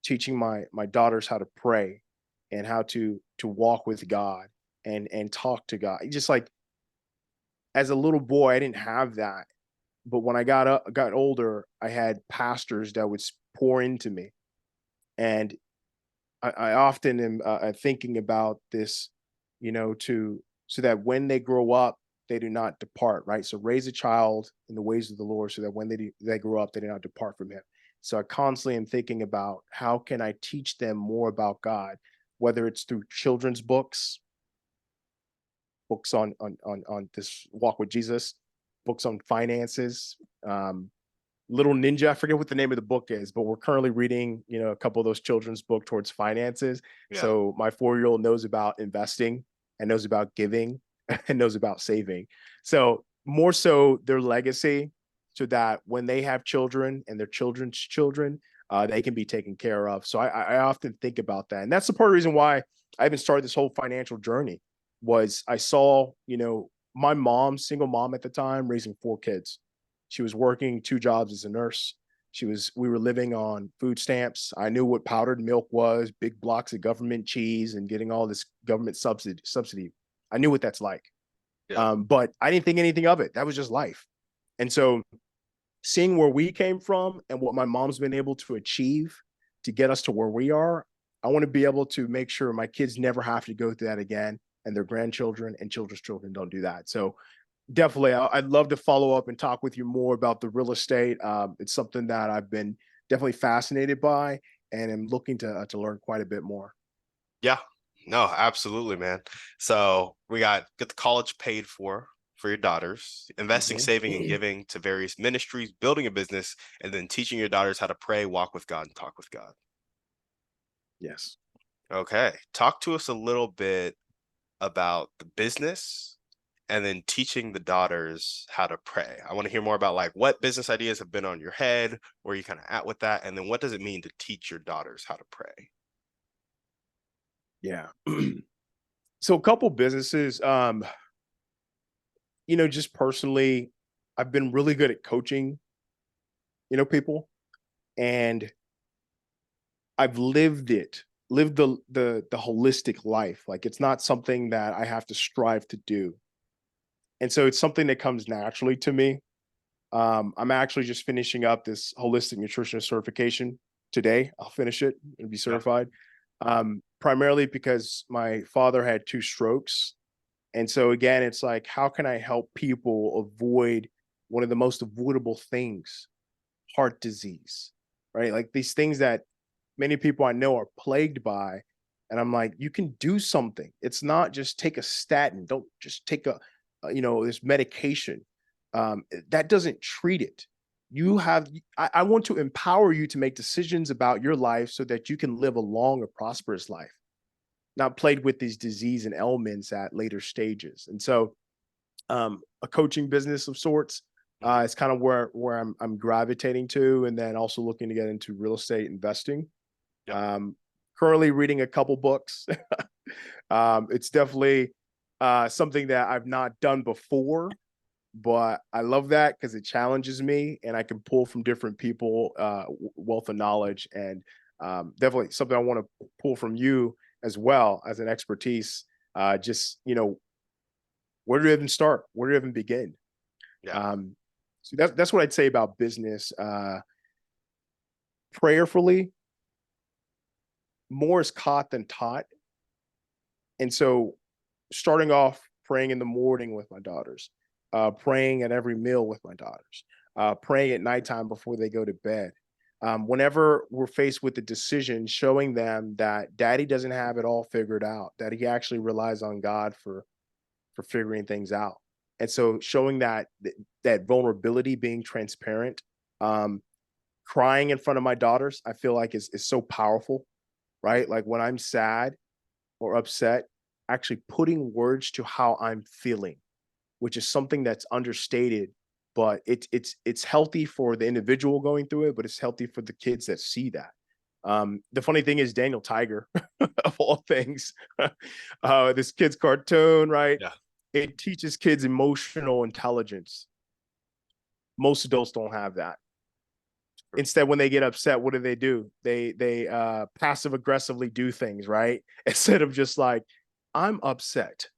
teaching my daughters how to pray and how to walk with God and talk to God. Just like as a little boy, I didn't have that, but when I got older, I had pastors that would pour into me, and I often am thinking about this, so that when they grow up, they do not depart, right? So raise a child in the ways of the Lord, so that when they grow up, they do not depart from Him. So I constantly am thinking about how can I teach them more about God, whether it's through children's books, books on this walk with Jesus, books on finances. Little Ninja, I forget what the name of the book is, but we're currently reading, a couple of those children's book towards finances. Yeah. So my 4-year-old knows about investing and knows about giving and knows about saving. So more so their legacy, so that when they have children and their children's children, they can be taken care of. So I often think about that. And that's the part of the reason why I even started this whole financial journey was I saw, my mom, single mom at the time, raising 4 kids. She was working 2 jobs as a nurse. We were living on food stamps. I knew what powdered milk was, big blocks of government cheese, and getting all this government subsidy. I knew what that's like. Yeah. But I didn't think anything of it. That was just life. And so seeing where we came from and what my mom's been able to achieve to get us to where we are, I want to be able to make sure my kids never have to go through that again, and their grandchildren and children's children don't do that. So definitely, I'd love to follow up and talk with you more about the real estate. It's something that I've been definitely fascinated by, and am looking to learn quite a bit more. Yeah. No, absolutely, man. So we get the college paid for your daughters, investing, saving, and Mhm. giving to various ministries, building a business, and then teaching your daughters how to pray, walk with God, and talk with God. Yes. Okay. Talk to us a little bit about the business and then teaching the daughters how to pray. I want to hear more about like what business ideas have been on your head, where you kind of at with that, and then what does it mean to teach your daughters how to pray? Yeah. So a couple businesses, just personally, I've been really good at coaching, people, and I've lived the holistic life. Like it's not something that I have to strive to do. And so it's something that comes naturally to me. I'm actually just finishing up this holistic nutritionist certification today. I'll finish it and be Yeah. certified. Primarily because my father had 2 strokes. And so again, it's like, how can I help people avoid one of the most avoidable things, heart disease, right? Like these things that many people I know are plagued by. And I'm like, you can do something. It's not just take a statin. Don't just take this medication. That doesn't treat it. I want to empower you to make decisions about your life so that you can live a long and prosperous life, not plagued with these disease and ailments at later stages. And so, a coaching business of sorts Mhm. is kind of where I'm gravitating to, and then also looking to get into real estate investing. Yep. Um, Currently reading a couple books. It's definitely something that I've not done before, but I love that because it challenges me, and I can pull from different people wealth of knowledge, and definitely something I want to pull from you as well as an expertise. Just where do you even start? Where do you even begin? Yeah. Um, so that's what I'd say about business. Prayerfully, more is caught than taught. And so starting off praying in the morning with my daughters, praying at every meal with my daughters, praying at nighttime before they go to bed. Whenever we're faced with the decision, showing them that daddy doesn't have it all figured out, that he actually relies on God for figuring things out. And so showing that vulnerability, being transparent, um, crying in front of my daughters, I feel like is so powerful, Mhm. right? Like when I'm sad or upset, actually putting words to how I'm feeling, which is something that's understated, but it's healthy for the individual going through it, but it's healthy for the kids that see that. The funny thing is Daniel Tiger, of all things, this kid's cartoon, right? Yeah. It teaches kids emotional intelligence. Most adults don't have that. True. Instead, when they get upset, what do? They passive aggressively do things, right? Instead of just like, I'm upset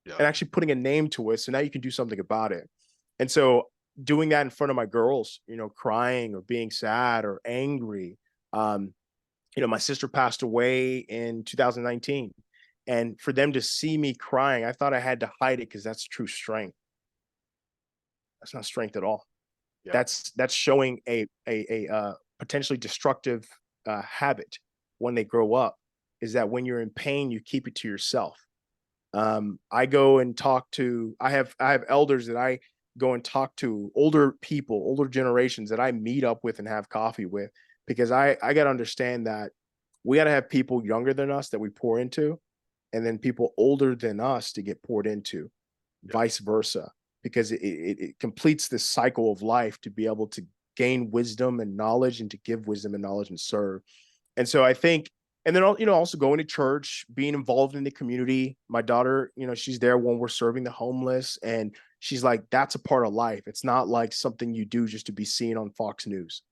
Yeah. and actually putting a name to it. So now you can do something about it. And so doing that in front of my girls, crying or being sad or angry, um, My sister passed away in 2019. And for them to see me crying, I thought I had to hide it because that's true strength. That's not strength at all. Yeah. That's showing potentially destructive habit when they grow up. Is that when you're in pain, you keep it to yourself. I go and talk to. I have elders that I go and talk to, older people, older generations that I meet up with and have coffee with, because I got to understand that we got to have people younger than us that we pour into, and then people older than us to get poured into, Yeah. vice versa, because it completes this cycle of life to be able to gain wisdom and knowledge and to give wisdom and knowledge and serve. And so I think, and then also going to church, being involved in the community. My daughter, she's there when we're serving the homeless, and she's like, that's a part of life. It's not like something you do just to be seen on Fox News,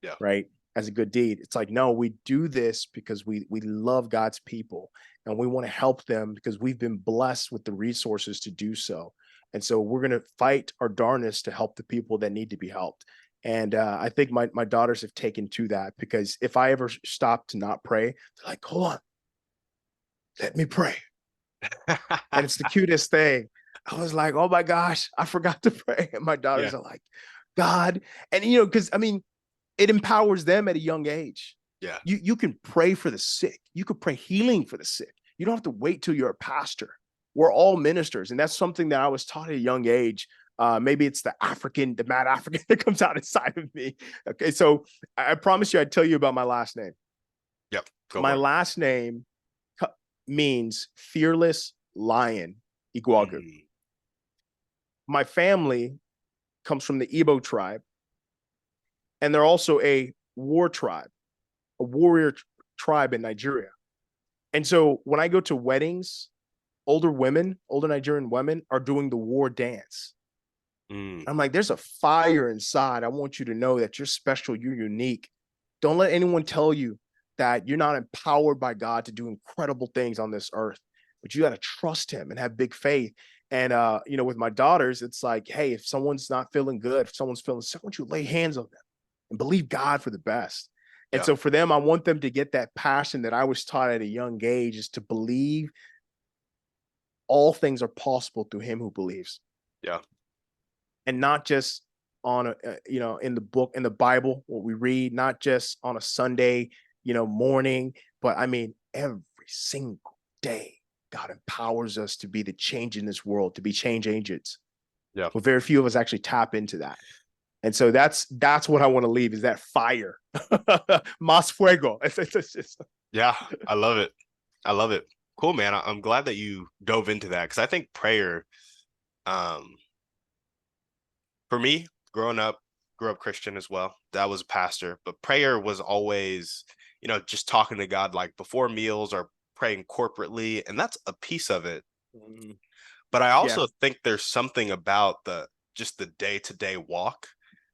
Yeah. right? As a good deed. It's like, no, we do this because we love God's people and we want to help them because we've been blessed with the resources to do so. And so we're going to fight our darnest to help the people that need to be helped. And I think my daughters have taken to that, because if I ever stop to not pray, they're like, hold on, let me pray. And it's the cutest thing. I was like, oh my gosh, I forgot to pray. And my Yeah. daughters are like, God. And, because I mean, it empowers them at a young age. Yeah. You can pray for the sick. You could pray healing for the sick. You don't have to wait till you're a pastor. We're all ministers. And that's something that I was taught at a young age. Maybe it's the mad African that comes out inside of me. Okay. So I promise you, I'd tell you about my last name. Yep. Go My for it. last name means fearless lion, Egwuagu. Mm. My family comes from the Igbo tribe, and they're also a war tribe, a warrior tribe in Nigeria. And so when I go to weddings, older Nigerian women are doing the war dance. Mm. I'm like, there's a fire inside. I want you to know that you're special, you're unique. Don't let anyone tell you that you're not empowered by God to do incredible things on this earth, but you got to trust him and have big faith. And with my daughters, it's like, hey, if someone's not feeling good, if someone's feeling sick, I want you to lay hands on them and believe God for the best. And Yeah. so for them, I want them to get that passion that I was taught at a young age, is to believe all things are possible through him who believes. Yeah. And not just on in the book, in the Bible, what we read, not just on a Sunday, morning, but I mean, every single day, God empowers us to be the change in this world, to be change agents. Yeah. But very few of us actually tap into that. And so that's what I want to leave, is that fire. Más fuego. Yeah. I love it. I love it. Cool, man. I'm glad that you dove into that, because I think prayer, um, for me, growing up, grew up Christian as well. That was a pastor, but prayer was always, just talking to God like before meals or praying corporately, and that's a piece of it. But I Yeah. also think there's something about just the day-to-day walk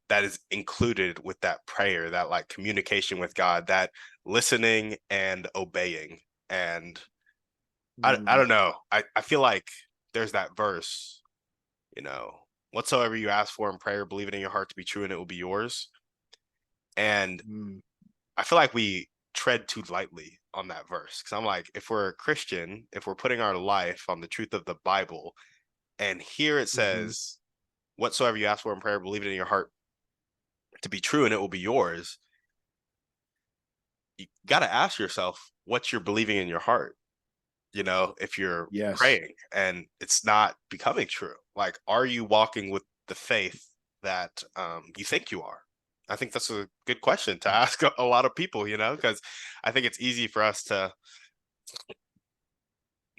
that is included with that prayer, that like communication with God, that listening and obeying. And I don't know. I feel like there's that verse, you know, whatsoever you ask for in prayer, believe it in your heart to be true and it will be yours. And I feel like we tread too lightly on that verse, because I'm like, if we're a Christian, if we're putting our life on the truth of the Bible, and here it says, whatsoever you ask for in prayer, believe it in your heart to be true and it will be yours. You got to ask yourself what you're believing in your heart, if you're Yes. praying and it's not becoming true. Like, are you walking with the faith that you think you are? I think that's a good question to ask a lot of people, because I think it's easy for us to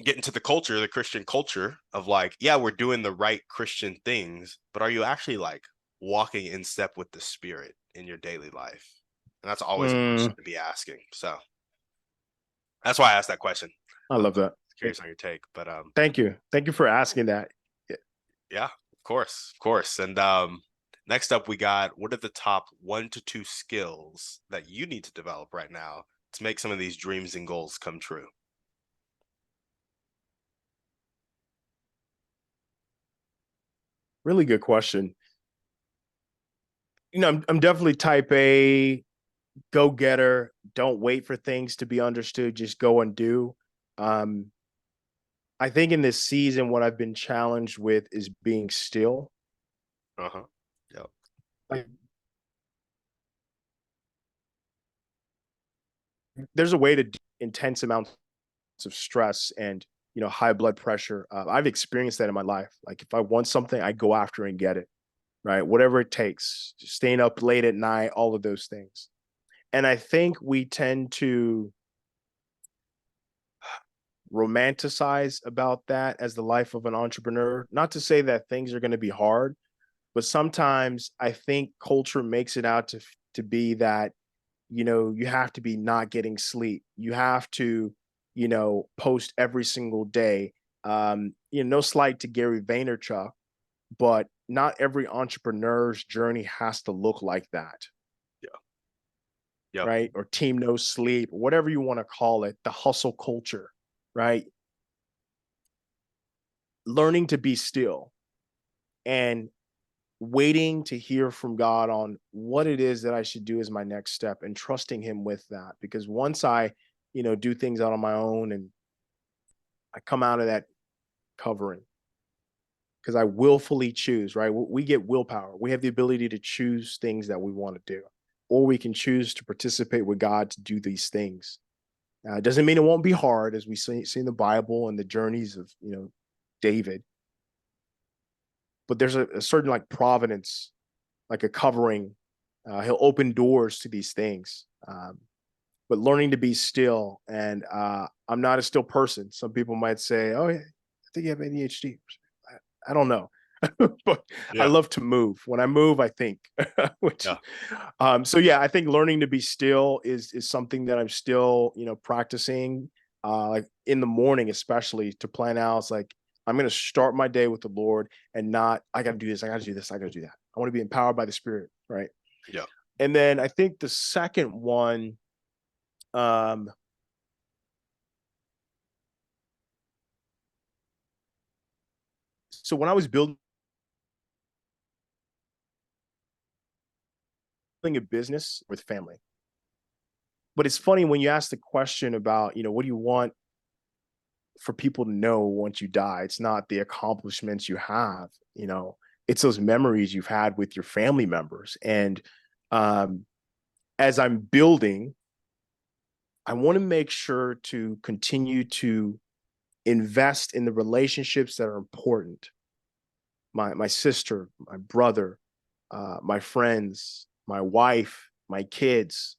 get into the Christian culture of like, yeah, we're doing the right Christian things, but are you actually like walking in step with the Spirit in your daily life? And that's always a question to be asking. So that's why I asked that question. I love that. Curious on your take, but Thank you. Thank you for asking that. yeah, of course. And next up, we got, what are the top 1 to 2 skills that you need to develop right now to make some of these dreams and goals come true? Really good question. I'm definitely type A. go getter. Don't wait for things to be understood. Just go and do. Um, I think in this season, what I've been challenged with is being still. Uh-huh. Yep. Like, there's a way to intense amounts of stress and high blood pressure. I've experienced that in my life. Like if I want something, I go after and get it. Right, whatever it takes. Just staying up late at night, all of those things. And I think we tend to romanticize about that as the life of an entrepreneur. Not to say that things are going to be hard, but sometimes I think culture makes it out to be that you have to be not getting sleep. You have to post every single day. No slight to Gary Vaynerchuk, but not every entrepreneur's journey has to look like that. Yeah. Yep. Right? Or team no sleep, whatever you want to call it, the hustle culture, right? Learning to be still and waiting to hear from God on what it is that I should do as my next step and trusting him with that. Because once I, do things out on my own and I come out of that covering, because I willfully choose, right? We get willpower. We have the ability to choose things that we want to do, or we can choose to participate with God to do these things. It doesn't mean it won't be hard, as we see in the Bible and the journeys of David. But there's a certain like providence, like a covering. He'll open doors to these things. But learning to be still, and I'm not a still person. Some people might say, "Oh, yeah, I think you have ADHD." I don't know, but I Yeah. love to move. When I move, I think. Which, Yeah. so yeah, I think learning to be still is something that I'm still practicing. Like in the morning, especially to plan out. It's like I'm going to start my day with the Lord, and not I got to do this, I got to do this, I got to do that. I want to be empowered by the Spirit, right? Yeah. And then I think the second one, um, so when I was building a business with family, but it's funny when you ask the question about what do you want for people to know once you die. It's not the accomplishments you have, it's those memories you've had with your family members. And um, as I'm building, I want to make sure to continue to invest in the relationships that are important. My sister, my brother, my friends, my wife, my kids.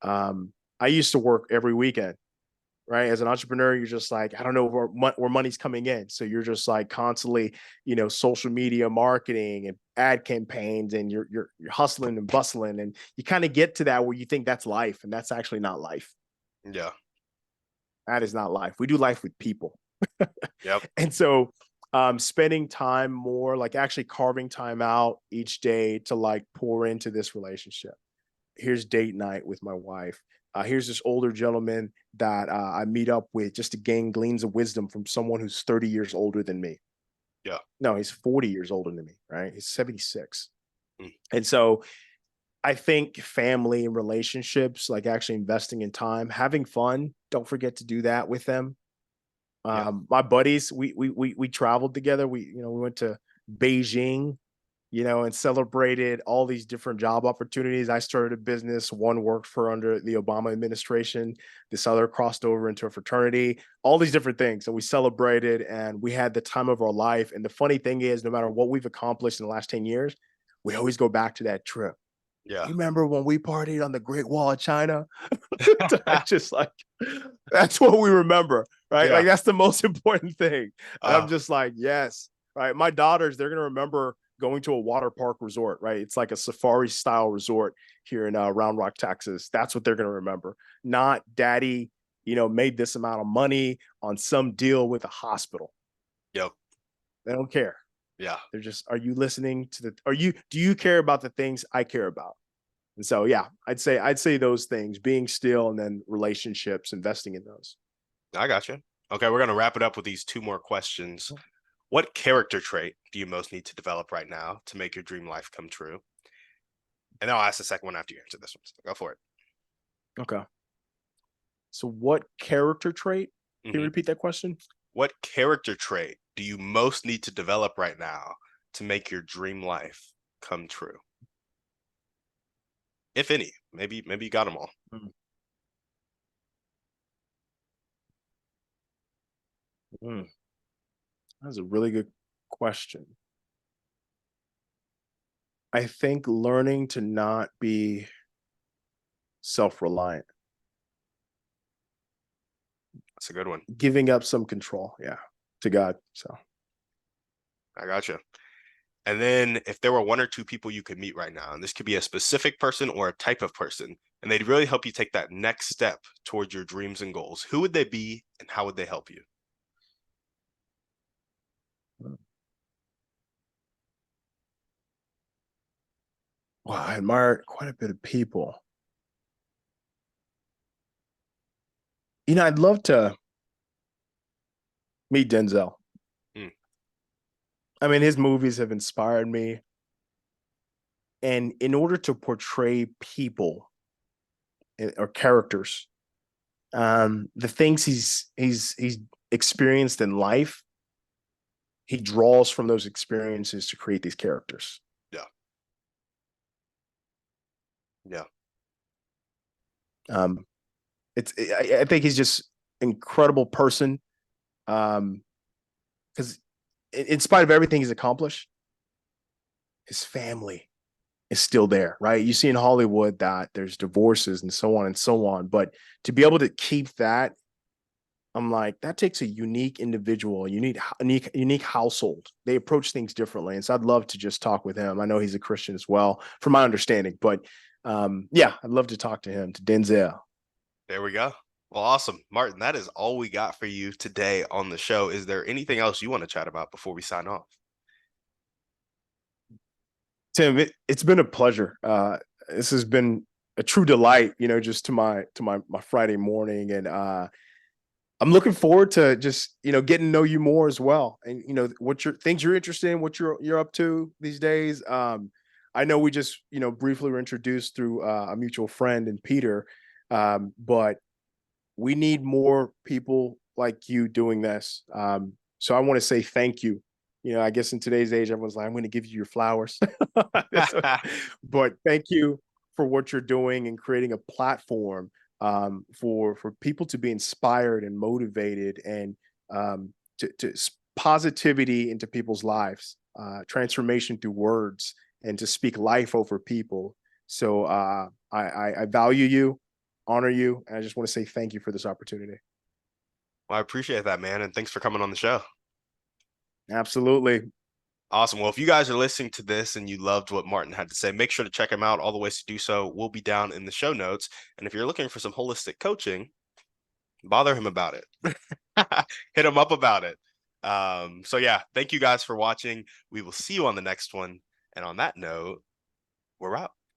I used to work every weekend, right? As an entrepreneur, you're just like, I don't know where money's coming in. So you're just like constantly, social media marketing and ad campaigns, and you're hustling and bustling. And you kind of get to that where you think that's life. And that's actually not life. Yeah. That is not life. We do life with people. Yep. And so spending time more, like actually carving time out each day to like pour into this relationship. Here's date night with my wife. Here's this older gentleman that I meet up with just to gain gleans of wisdom from someone who's 30 years older than me. Yeah. No, he's 40 years older than me, right? He's 76. Mm. And so I think family and relationships, like actually investing in time, having fun, don't forget to do that with them. Yeah. My buddies, we traveled together. We went to Beijing, and celebrated all these different job opportunities. I started a business. One worked for under the Obama administration. This other crossed over into a fraternity, all these different things. So we celebrated and we had the time of our life. And the funny thing is, no matter what we've accomplished in the last 10 years, we always go back to that trip. Yeah. You remember when we partied on the Great Wall of China? I just like, that's what we remember, right? Yeah. Like, that's the most important thing. And I'm Uh, just like, yes, right. My daughters, they're going to remember going to a water park resort, right? It's like a safari style resort here in Round Rock, Texas. That's what they're going to remember. Not daddy, made this amount of money on some deal with a hospital. yep. They don't care. Yeah. They're just, are you listening to do you care about the things I care about? And so, yeah, I'd say those things, being still, and then relationships, investing in those. I got you. Okay, we're gonna wrap it up with these two more questions. What character trait do you most need to develop right now to make your dream life come true? And then I'll ask the second one after you answer this one. So go for it. Okay. So what character trait? Can you Mhm. repeat that question? What character trait do you most need to develop right now to make your dream life come true? If any, maybe you got them all. Mm, mm. That's a really good question. I think learning to not be self-reliant, That's a good one. giving up some control, yeah, to God. So I gotcha. And then if there were one or two people you could meet right now, and this could be a specific person or a type of person, and they'd really help you take that next step towards your dreams and goals, who would they be and how would they help you? mm. Well, I admire quite a bit of people. I'd love to meet Denzel. Mm, I mean, his movies have inspired me. And in order to portray people or characters, the things he's experienced in life, he draws from those experiences to create these characters. yeah, yeah, Um, I think he's just incredible person. Because in spite of everything he's accomplished, his family is still there, right? You see in Hollywood that there's divorces and so on, but to be able to keep that, I'm like, that takes a unique individual, unique household. They approach things differently, and so I'd love to just talk with him. I know he's a Christian as well, from my understanding, but yeah, I'd love to talk to him, to Denzel. there we go. Well, awesome. Martin, that is all we got for you today on the show. Is there anything else you want to chat about before we sign off? Tim, it's been a pleasure. This has been a true delight, just to my Friday morning, and I'm looking forward to just getting to know you more as well, and what your things you're interested in, what you're up to these days. I know we just briefly were introduced through a mutual friend and Peter, but we need more people like you doing this. So I want to say thank you. I guess in today's age, everyone's like, I'm going to give you your flowers. But thank you for what you're doing and creating a platform for people to be inspired and motivated and to positivity into people's lives, transformation through words, and to speak life over people. So I value you, honor you, and I just want to say thank you for this opportunity. Well, I appreciate that, man, and thanks for coming on the show. Absolutely. Awesome. Well, if you guys are listening to this and you loved what Martin had to say, make sure to check him out. All the ways to do so will be down in the show notes. And if you're looking for some holistic coaching, bother him about it. Hit him up about it. So yeah, thank you guys for watching. We will see you on the next one. And on that note, we're out.